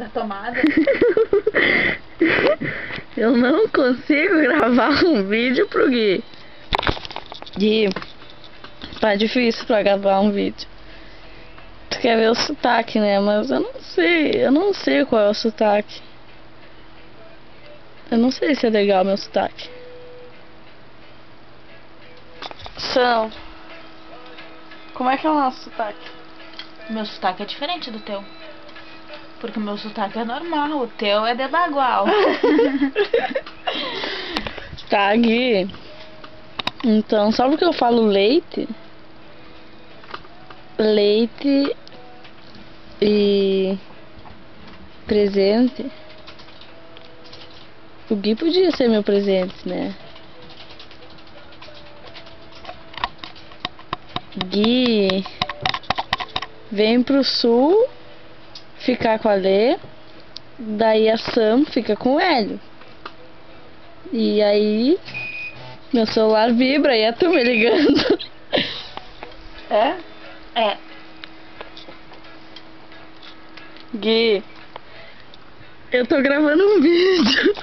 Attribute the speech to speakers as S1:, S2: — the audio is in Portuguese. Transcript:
S1: da tomada.
S2: Eu não consigo gravar um vídeo pro Gui. Gui, tá difícil pra gravar um vídeo. Tu quer ver o sotaque, né? Mas eu não sei qual é o sotaque. Eu não sei se é legal meu sotaque. São, como é que é o nosso sotaque?
S1: Meu sotaque é diferente do teu. Porque o meu sotaque é normal, o teu é de bagual.
S2: Tá, Gui. Então, só porque eu falo leite e presente, o Gui podia ser meu presente, né? Gui, vem pro sul ficar com a Lê, daí a Sam fica com o Hélio. E aí meu celular vibra e é tu me ligando. É?
S1: É.
S2: Gui, eu tô gravando um vídeo.